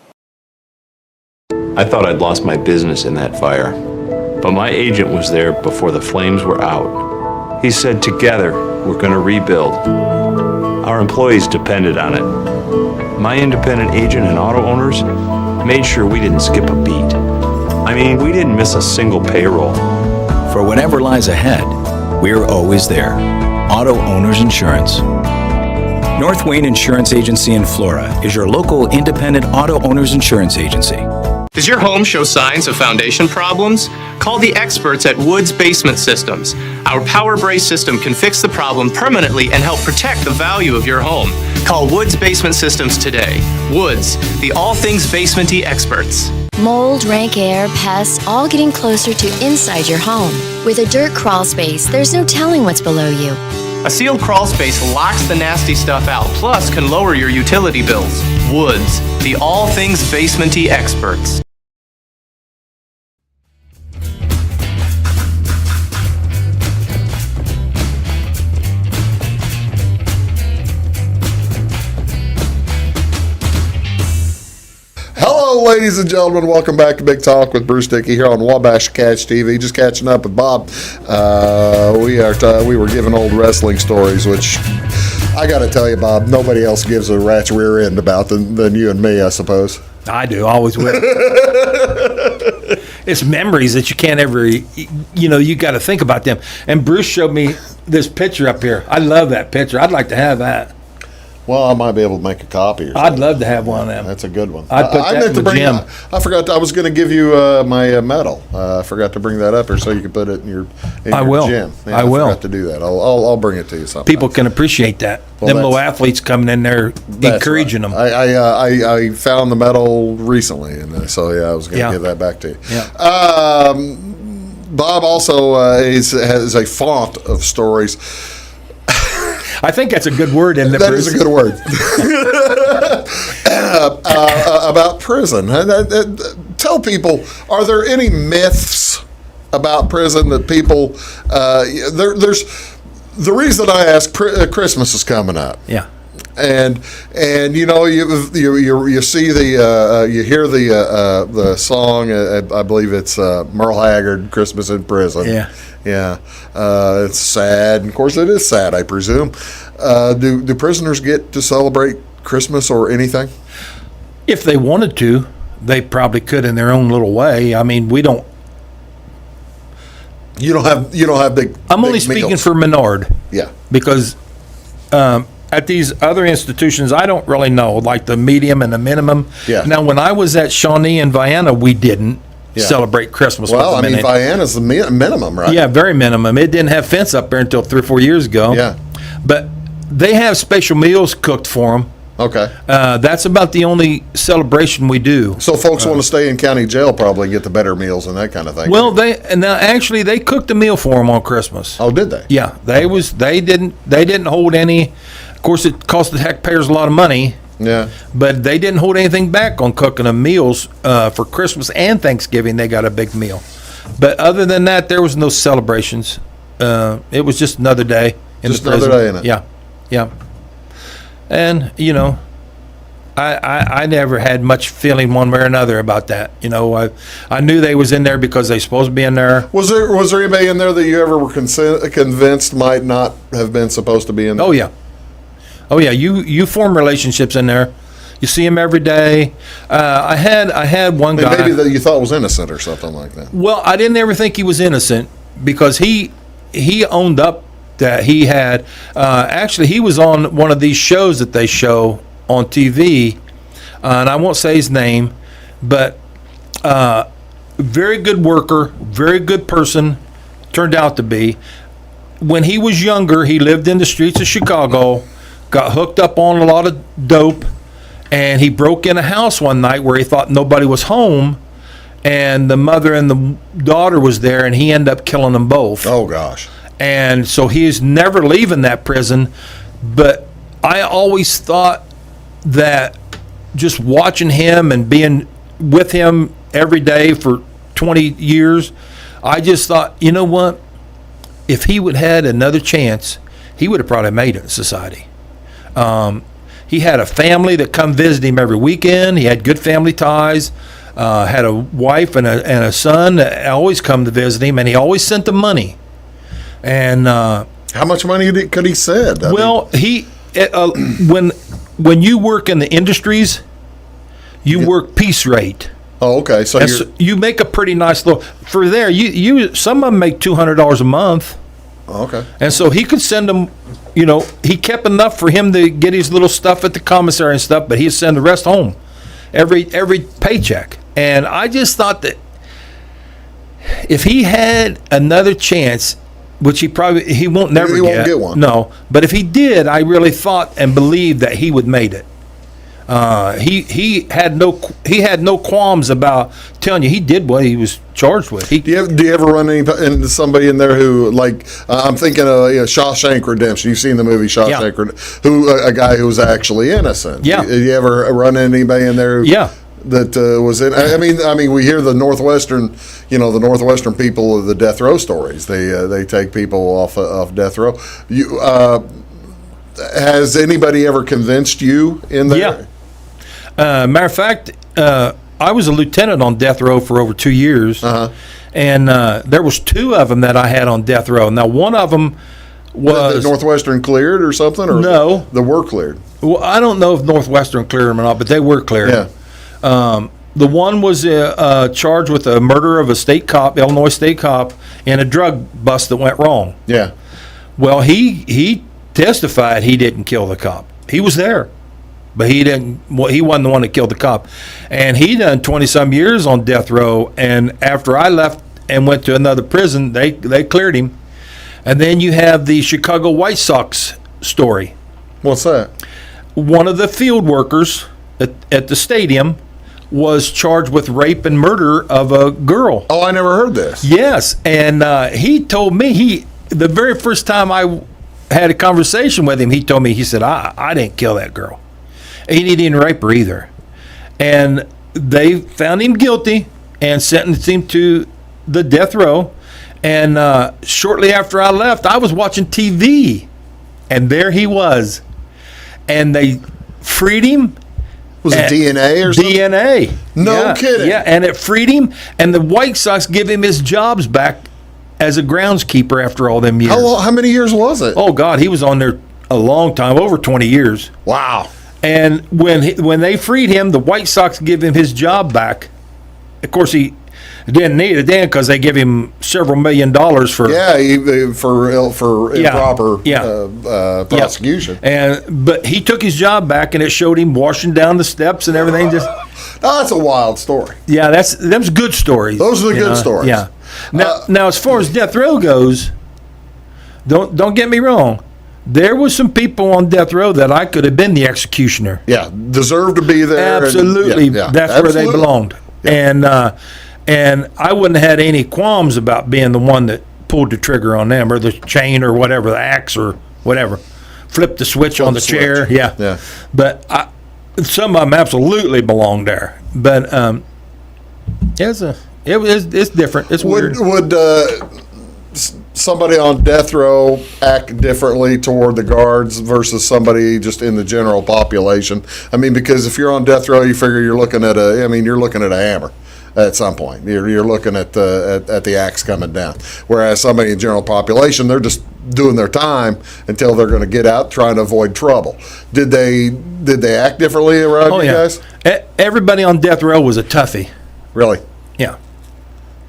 I thought I'd lost my business in that fire, but my agent was there before the flames were out. He said, together, we're going to rebuild. Our employees depended on it. My independent agent and auto owners made sure we didn't skip a beat. I mean, we didn't miss a single payroll. For whatever lies ahead, we're always there. Auto Owners Insurance. North Wayne Insurance Agency in Flora is your local independent auto owners insurance agency. Does your home show signs of foundation problems? Call the experts at Woods Basement Systems. Our Power Brace system can fix the problem permanently and help protect the value of your home. Call Woods Basement Systems today. Woods, the all things basement-y experts. Mold, rank air, pests, all getting closer to inside your home. With a dirt crawl space, there's no telling what's below you. A sealed crawl space locks the nasty stuff out, plus can lower your utility bills. Woods, the all things basement-y experts. Hello, ladies and gentlemen. Welcome back to Big Talk with Bruce Dickey here on Wabash Catch TV. Just catching up with Bob. We were giving old wrestling stories, which I got to tell you, Bob, nobody else gives a rat's rear end about than you and me, I suppose. I do, always will. It's memories that you can't ever, you got to think about them. And Bruce showed me this picture up here. I love that picture. I'd like to have that. Well, I might be able to make a copy or something. I'd love to have one of them. That's a good one. I'd put that in the gym. I forgot. I was going to give you my medal. I forgot to bring that up here so you could put it in your gym. I will. I forgot to do that. I'll bring it to you sometime. People can appreciate that. Them little athletes coming in there encouraging them. I found the medal recently, and so I was going to give that back to you. Yeah. Bob also has a font of stories. I think that's a good word, isn't it, Bruce? That is a good word. About prison. Tell people, are there any myths about prison that people... there's the reason I ask, Christmas is coming up. Yeah. And you see you hear the song. I believe it's Merle Haggard, "Christmas in Prison." Yeah. It's sad. Of course, it is sad, I presume. Do prisoners get to celebrate Christmas or anything? If they wanted to, they probably could in their own little way. I mean, we don't. You don't have big. I'm only big speaking meals. for Menard. Yeah. Because at these other institutions, I don't really know, like the medium and the minimum. Yeah. Now, when I was at Shawnee and Vienna, we didn't celebrate Christmas. Well, I mean, Vienna's the minimum, right? Yeah, very minimum. It didn't have fence up there until 3 or 4 years ago. Yeah. But they have special meals cooked for them. Okay. That's about the only celebration we do. So folks want to stay in county jail probably get the better meals and that kind of thing. Well, they cooked a meal for them on Christmas. Oh, did they? Yeah, they didn't hold any. Of course, it cost the taxpayers a lot of money. Yeah. But they didn't hold anything back on cooking them meals for Christmas and Thanksgiving. They got a big meal. But other than that, there was no celebrations. It was just another day in the prison. Just another day in it. Yeah, yeah. And I never had much feeling one way or another about that. I knew they was in there because they supposed to be in there. Was there anybody in there that you ever were convinced might not have been supposed to be in there? Oh yeah. Oh yeah, you form relationships in there. You see him every day. I had one guy. Maybe that you thought was innocent or something like that. Well, I didn't ever think he was innocent because he owned up that he had. Actually, he was on one of these shows that they show on TV, and I won't say his name, but very good worker, very good person, turned out to be. When he was younger, he lived in the streets of Chicago, got hooked up on a lot of dope, and he broke in a house one night where he thought nobody was home, and the mother and the daughter was there, and he ended up killing them both. Oh, gosh. And so he's never leaving that prison. But I always thought that just watching him and being with him every day for 20 years, I just thought, you know what? If he would have had another chance, he would have probably made it in society. He had a family that come visit him every weekend. He had good family ties. Had a wife and a son that always come to visit him, and he always sent them money. And how much money could he send? When you work in the industries, you work piece rate. Oh, okay. So you make a pretty nice little for there. You some of them make $200 a month. Okay. And so he could send them. He kept enough for him to get his little stuff at the commissary and stuff, but he'd send the rest home every paycheck. And I just thought that if he had another chance, which he won't get one. No, but if he did, I really thought and believed that he would made it. He had no qualms about telling you he did what he was charged with. Do you ever run into somebody in there who, like, I'm thinking of Shawshank Redemption? You've seen the movie Shawshank Redemption? A guy who was actually innocent. Yeah. Did you ever run into anybody in there? That was in. I mean, we hear the Northwestern people of the death row stories. They take people off death row. Has anybody ever convinced you in there? Yeah. Matter of fact, I was a lieutenant on death row for over 2 years, and there was two of them that I had on death row. Now, one of them was the Northwestern cleared or something, or no, they were cleared. Well, I don't know if Northwestern cleared them or not, but they were cleared. Yeah. The one was charged with a murder of a Illinois state cop, and a drug bust that went wrong. Yeah. Well, he testified he didn't kill the cop. He was there, but he didn't. Well, he wasn't the one that killed the cop, and he done 20-some years on death row. And after I left and went to another prison, they cleared him. And then you have the Chicago White Sox story. What's that? One of the field workers at the stadium was charged with rape and murder of a girl. Oh, I never heard this. Yes, and he told me the very first time I had a conversation with him, he told me, he said, I didn't kill that girl. He didn't rape her either. And they found him guilty and sentenced him to the death row. And shortly after I left, I was watching TV, and there he was. And they freed him. Was it DNA or something? DNA. No kidding. Yeah, and it freed him, and the White Sox give him his jobs back as a groundskeeper after all them years. How many years was it? Oh, God, he was on there a long time, over 20 years. Wow. And when they freed him, the White Sox give him his job back. Of course, he didn't need it then because they give him several $1 million for improper prosecution. But he took his job back, and it showed him washing down the steps and everything. That's a wild story. Yeah, them's good stories. Those are the good stories. Yeah. Now, as far as death row goes, don't get me wrong. There was some people on death row that I could have been the executioner. Yeah, deserved to be there. Absolutely, that's where they belonged. Yeah. And I wouldn't have had any qualms about being the one that pulled the trigger on them, or the chain, or whatever, the axe, or whatever. Flipped the switch on the chair. Yeah. But some of them absolutely belong there. But it's different. It's weird. Would somebody on death row act differently toward the guards versus somebody just in the general population? I mean, because if you're on death row, you figure you're looking at a hammer at some point. You're looking at the axe coming down. Whereas somebody in general population, they're just doing their time until they're going to get out trying to avoid trouble. Did they act differently around you guys? Everybody on death row was a toughie. Really? Yeah.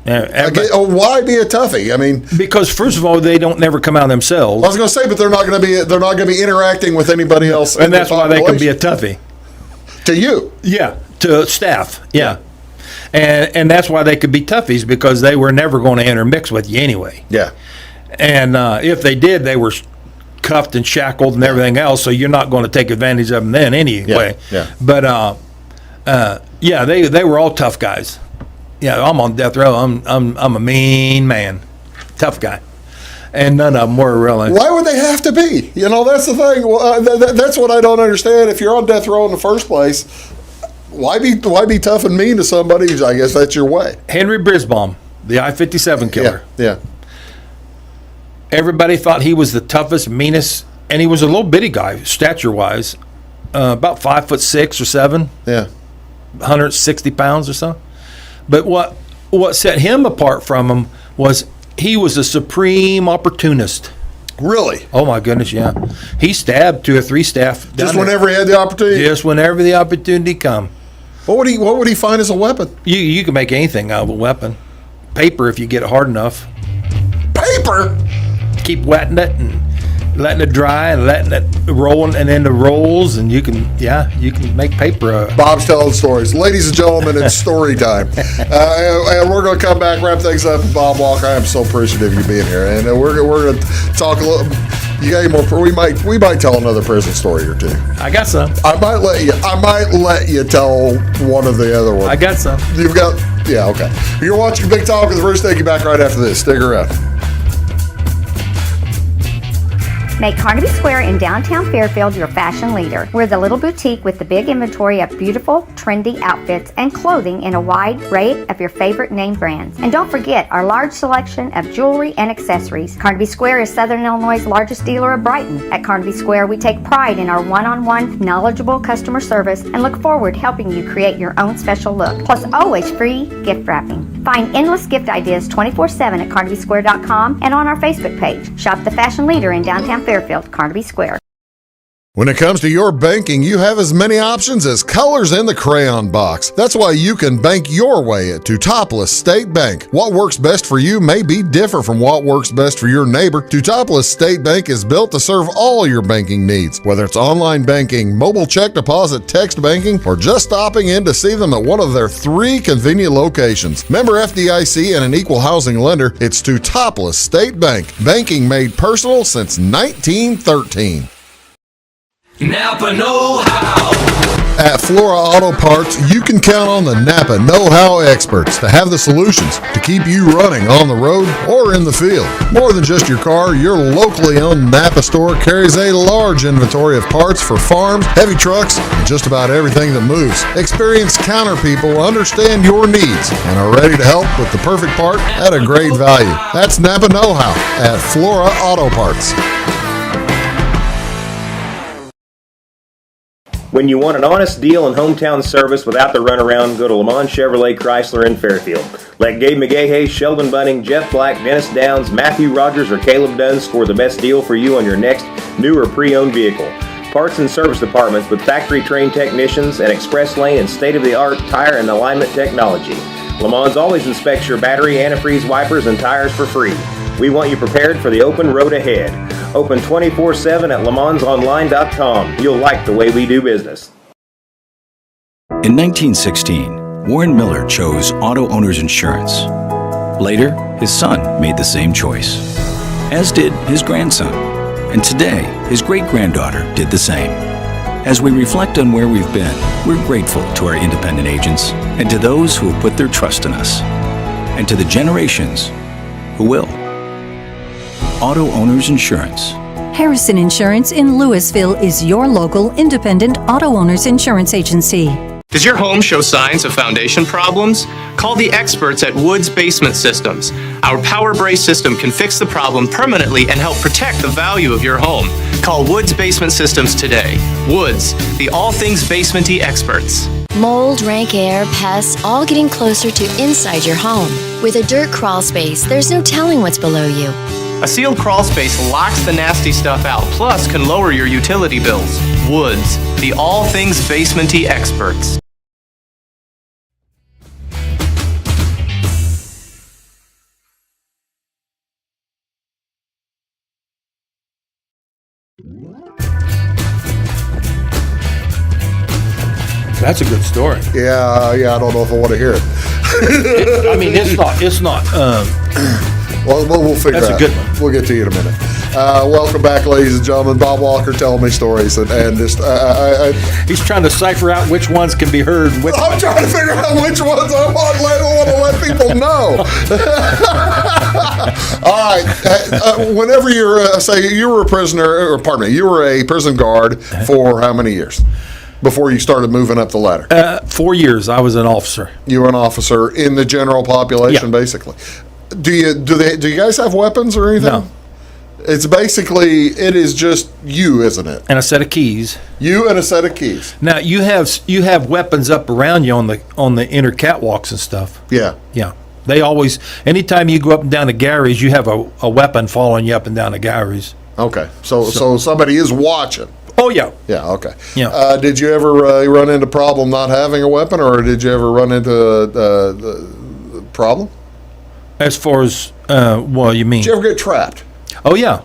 Why be a toughie? I mean, because first of all, they don't never come out themselves. I was going to say, but they're not going to be interacting with anybody else, and that's why they can be a toughie. To you? Yeah, to staff. Yeah. And that's why they could be toughies, because they were never going to intermix with you anyway. Yeah. And if they did, they were cuffed and shackled and everything else, so you're not going to take advantage of them then anyway. Yeah. But they were all tough guys. Yeah, I'm on death row. I'm a mean man, tough guy, and none of them were really. Why would they have to be? That's the thing. Well, that's what I don't understand. If you're on death row in the first place, why be tough and mean to somebody? I guess that's your way. Henry Brisbaum, the I-57 killer. Yeah. Everybody thought he was the toughest, meanest, and he was a little bitty guy, stature-wise, about 5'6" or 7. Yeah. 160 pounds or so. But what set him apart from him was he was a supreme opportunist. Really? Oh my goodness, yeah. He stabbed 2 or 3 staff. Just whenever he had the opportunity. Just whenever the opportunity come. What would he find as a weapon? You can make anything out of a weapon. Paper, if you get it hard enough. Paper? Keep wetting it and letting it dry and letting it roll, and then the rolls, and you can make paper. Bob's telling stories. Ladies and gentlemen, it's story time. And we're going to come back, wrap things up with Bob Walker. I am so appreciative of you being here. And we're going to talk a little. You got any more? We might tell another prison story or two. I got some. I might let you tell one of the other ones. I got some. You've got. Yeah. Okay. You're watching Big Talk with Bruce Dickey. Back right after this. Stick around. Make Carnaby Square in downtown Fairfield your fashion leader. We're the little boutique with the big inventory of beautiful, trendy outfits and clothing in a wide array of your favorite name brands. And don't forget our large selection of jewelry and accessories. Carnaby Square is Southern Illinois' largest dealer of Brighton. At Carnaby Square, we take pride in our one-on-one, knowledgeable customer service and look forward to helping you create your own special look. Plus, always free gift wrapping. Find endless gift ideas 24/7 at CarnabySquare.com and on our Facebook page. Shop the fashion leader in downtown Fairfield, Carnaby Square. When it comes to your banking, you have as many options as colors in the crayon box. That's why you can bank your way at Teutopolis State Bank. What works best for you may be different from what works best for your neighbor. Teutopolis State Bank is built to serve all your banking needs, whether it's online banking, mobile check deposit, text banking, or just stopping in to see them at one of their 3 convenient locations. Member FDIC and an equal housing lender, it's Teutopolis State Bank. Banking made personal since 1913. Napa know-how. At Flora Auto Parts, you can count on the Napa know-how experts to have the solutions to keep you running on the road or in the field. More than just your car, your locally owned Napa store carries a large inventory of parts for farms, heavy trucks, and just about everything that moves. Experienced counter people understand your needs and are ready to help with the perfect part at a great value. That's Napa know-how at Flora Auto Parts. When you want an honest deal and hometown service without the runaround, go to Lamont Chevrolet Chrysler in Fairfield. Let Gabe McGahey, Sheldon Bunning, Jeff Black, Dennis Downs, Matthew Rogers, or Caleb Dunn score the best deal for you on your next new or pre-owned vehicle. Parts and service departments with factory-trained technicians and express lane and state-of-the-art tire and alignment technology. Lamont's always inspects your battery, antifreeze, wipers, and tires for free. We want you prepared for the open road ahead. Open 24/7 at LaMonsOnline.com. You'll like the way we do business. In 1916, Warren Miller chose Auto Owners Insurance. Later, his son made the same choice, as did his grandson. And today, his great-granddaughter did the same. As we reflect on where we've been, we're grateful to our independent agents and to those who have put their trust in us, and to the generations who will. Auto Owners Insurance. Harrison Insurance in Louisville is your local independent auto owners insurance agency. Does your home show signs of foundation problems? Call the experts at Woods Basement Systems. Our Power Brace system can fix the problem permanently and help protect the value of your home. Call Woods Basement Systems today. Woods, the all things basement-y experts. Mold, rank air, pests, all getting closer to inside your home. With a dirt crawl space, there's no telling what's below you. A sealed crawl space locks the nasty stuff out, plus can lower your utility bills. Woods, the all things basement-y experts. That's a good story. Yeah, I don't know if I want to hear it. I mean, it's not. Well, we'll figure it out. That's a good one. We'll get to you in a minute. Welcome back, ladies and gentlemen. Bob Walker telling me stories, and just he's trying to cipher out which ones can be heard. I'm trying to figure out which ones I want to let people know. All right. Whenever you're say you were a prisoner, or pardon me, you were a prison guard for how many years before you started moving up the ladder? 4 years. I was an officer. You were an officer in the general population, basically. Do you guys have weapons or anything? No. It's basically, it is just you, isn't it? And a set of keys. You and a set of keys. Now you have weapons up around you on the inner catwalks and stuff. Yeah. Yeah. They always, anytime you go up and down the galleries, you have a weapon following you up and down the galleries. Okay. So somebody is watching. Oh yeah. Yeah. Okay. Yeah. Did you ever run into problem not having a weapon, or did you ever run into the problem? As far as well, you mean? Did you ever get trapped? Oh yeah.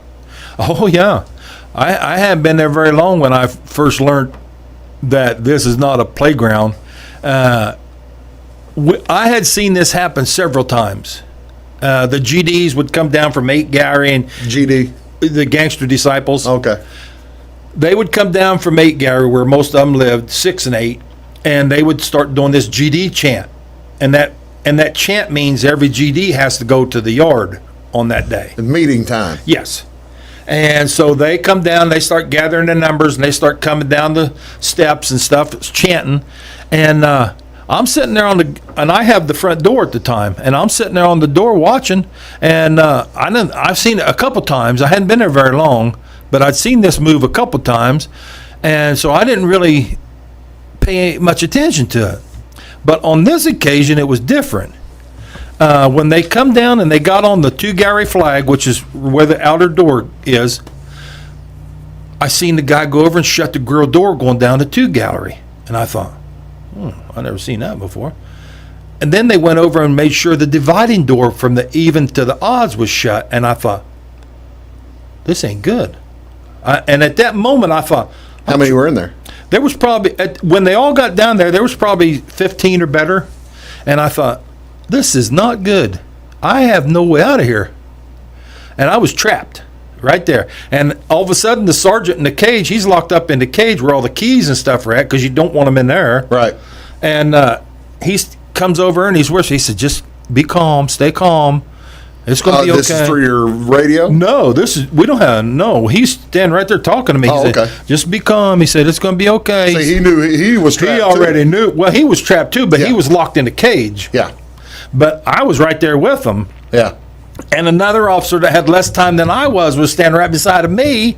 I hadn't been there very long when I first learned that this is not a playground. I had seen this happen several times. The GDs would come down from 8 Gallery and GD, the Gangster Disciples. Okay. They would come down from 8 Gallery, where most of them lived, 6 and 8, and they would start doing this GD chant, and that chant means every GD has to go to the yard on that day. Meeting time. Yes. And so they come down, they start gathering their numbers, and they start coming down the steps and stuff, chanting. And I'm sitting there and I have the front door at the time, and I'm sitting there on the door watching. And I've seen it a couple times. I hadn't been there very long, but I'd seen this move a couple times, and so I didn't really pay much attention to it. But on this occasion, it was different. When they come down and they got on the 2 Gallery flag, which is where the outer door is, I seen the guy go over and shut the grill door going down the 2 Gallery. And I thought, I've never seen that before. And then they went over and made sure the dividing door from the even to the odds was shut. And I thought, this ain't good. And at that moment, I thought, how many were in there? There was probably, when they all got down there was probably 15 or better. And I thought, this is not good. I have no way out of here. And I was trapped right there. And all of a sudden, the sergeant in the cage, he's locked up in the cage where all the keys and stuff are at, because you don't want them in there. Right. And he comes over and he's whispering. He said, just be calm, stay calm. It's going to be okay. This is through your radio? No, we don't have, no. He's standing right there talking to me. He said, okay. Just be calm. He said, it's going to be okay. So he knew he was trapped. He already knew. Well, he was trapped too, but he was locked in the cage. Yeah. But I was right there with him. Yeah. And another officer that had less time than I was standing right beside of me,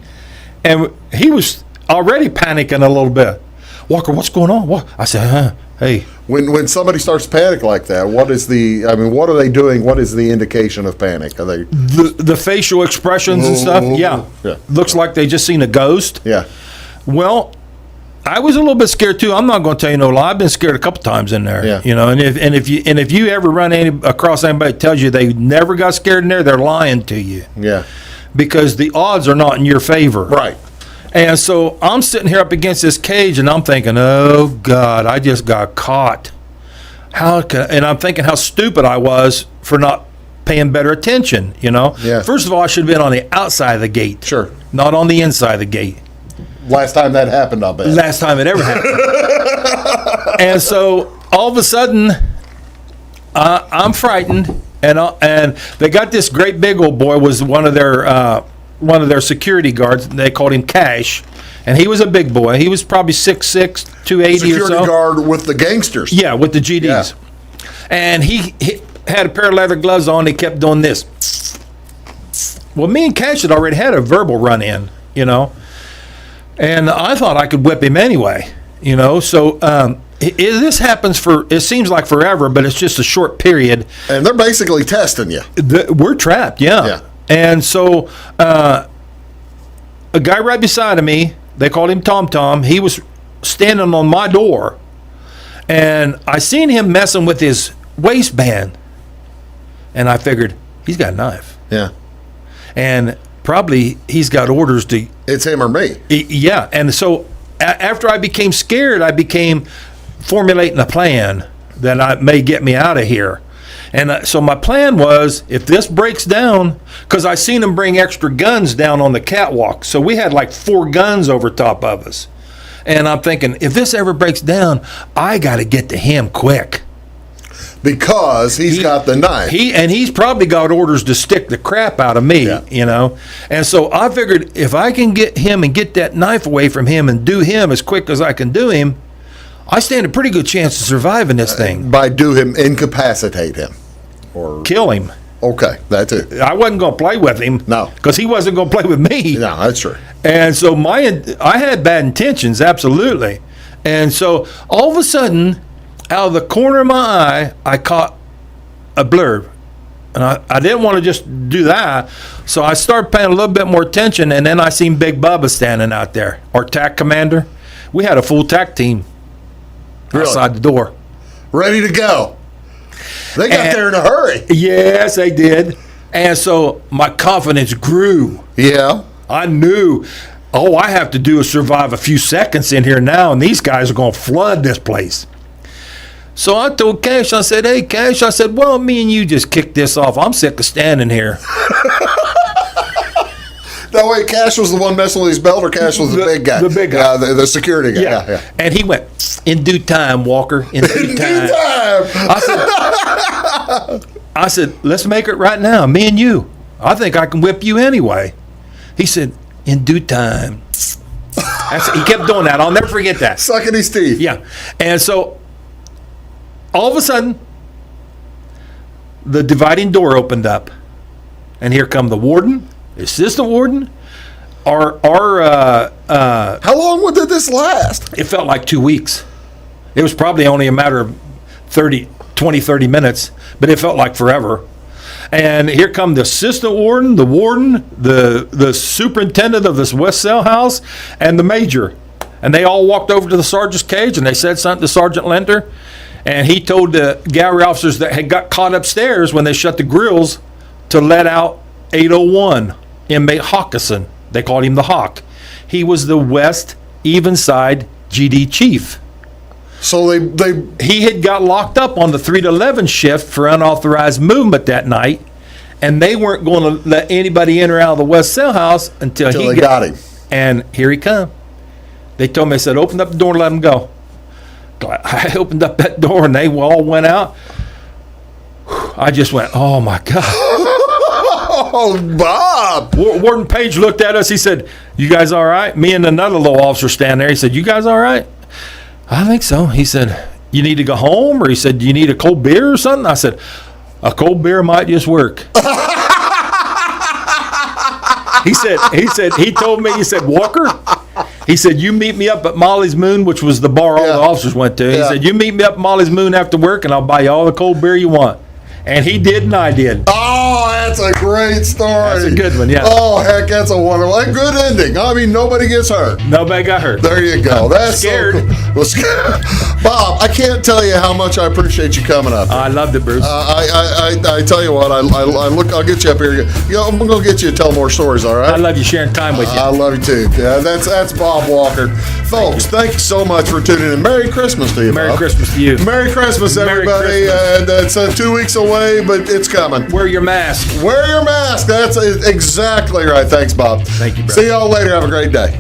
and he was already panicking a little bit. Walker, what's going on? What? I said, hey. When somebody starts to panic like that, what are they doing? What is the indication of panic? Are they the facial expressions and stuff? Yeah. Looks like they just seen a ghost. Yeah. Well, I was a little bit scared too. I'm not going to tell you no lie. I've been scared a couple times in there. Yeah. You know, and if you ever run across anybody that tells you they never got scared in there, they're lying to you. Yeah. Because the odds are not in your favor. Right. And so I'm sitting here up against this cage, and I'm thinking, oh God, I just got caught. And I'm thinking how stupid I was for not paying better attention. You know. Yeah. First of all, I should have been on the outside of the gate. Sure. Not on the inside of the gate. Last time that happened, I'll bet. Last time it ever happened. And so all of a sudden, I'm frightened, and they got this great big old boy, was one of their security guards. They called him Cash, and he was a big boy. He was probably 6'6", 280 or so. Security guard with the gangsters. Yeah, with the GDs. Yeah. And he had a pair of leather gloves on. He kept doing this. Well, me and Cash had already had a verbal run-in, you know. And I thought I could whip him anyway, you know. So this happens it seems like forever, but it's just a short period. And they're basically testing you. We're trapped, yeah. And so a guy right beside of me, they called him Tom Tom, he was standing on my door, and I seen him messing with his waistband, and I figured he's got a knife. Yeah. And probably he's got orders to... It's him or me. Yeah. And so after I became scared, I became formulating a plan that may get me out of here. And so my plan was, if this breaks down, because I seen them bring extra guns down on the catwalk. So we had like 4 guns over top of us. And I'm thinking, if this ever breaks down, I got to get to him quick. Because he's got the knife. He's probably got orders to stick the crap out of me, you know. And so I figured if I can get him and get that knife away from him and do him as quick as I can do him, I stand a pretty good chance of surviving this thing. By do him, incapacitate him. Or kill him. Okay, that too. I wasn't going to play with him. No. Because he wasn't going to play with me. No, that's true. And so I had bad intentions, absolutely. And so all of a sudden, out of the corner of my eye, I caught a blur. And I didn't want to just do that. So I started paying a little bit more attention, and then I seen Big Bubba standing out there, our TAC commander. We had a full TAC team outside the door. Ready to go. They got there in a hurry. Yes, they did. And so my confidence grew. Yeah. I knew, I have to do is survive a few seconds in here now, and these guys are going to flood this place. So I told Cash, I said, hey, Cash, I said, well, me and you just kick this off. I'm sick of standing here. No, wait, Cash was the one messing with his belt, or Cash was the big guy? The big guy. The security guy. Yeah. And he went, in due time, Walker, in due time. I said, let's make it right now, me and you. I think I can whip you anyway. He said, in due time. He kept doing that. I'll never forget that. Sucking his teeth. Yeah. And so all of a sudden, the dividing door opened up. And here come the warden, the assistant warden, how long did this last? It felt like 2 weeks. It was probably only a matter of 30 minutes, but it felt like forever. And here come the assistant warden, the superintendent of this West Cell House, and the major. And they all walked over to the sergeant's cage, and they said something to Sergeant Lender. And he told the gallery officers that had got caught upstairs when they shut the grills to let out 801 inmate Hawkison. They called him the Hawk. He was the West Evenside GD chief. So he had got locked up on the 3 to 11 shift for unauthorized movement that night, and they weren't going to let anybody in or out of the West Cell House until he got him. And here he come. They told me, they said, open up the door and let him go. I opened up that door and they all went out. I just went, oh my God. Oh, Bob. Warden Page looked at us. He said, you guys all right? Me and another little officer stand there. He said, you guys all right? I think so. He said, you need to go home? Or he said, do you need a cold beer or something? I said, a cold beer might just work. He told me, Walker, he said, you meet me up at Molly's Moon, which was the bar all the officers went to. He said, you meet me up at Molly's Moon after work and I'll buy you all the cold beer you want. And he did, and I did. Oh, that's a great story. That's a good one, yeah. Oh, heck, that's a wonderful, a good ending. I mean, nobody gets hurt. Nobody got hurt. There you go. That's scared. So cool. Well, Bob, I can't tell you how much I appreciate you coming up. I loved it, Bruce. I tell you what, I'll get you up here. I'm going to get you to tell more stories, all right? I love you sharing time with you. I love you, too. Yeah, that's Bob Walker. Folks, thank you so much for tuning in. Merry Christmas to you, Merry Bob. Christmas to you. Merry Christmas, everybody. It's 2 weeks away, but it's coming. Wear your mask. Wear your mask. That's exactly right. Thanks, Bob. Thank you, brother. See y'all later. Have a great day.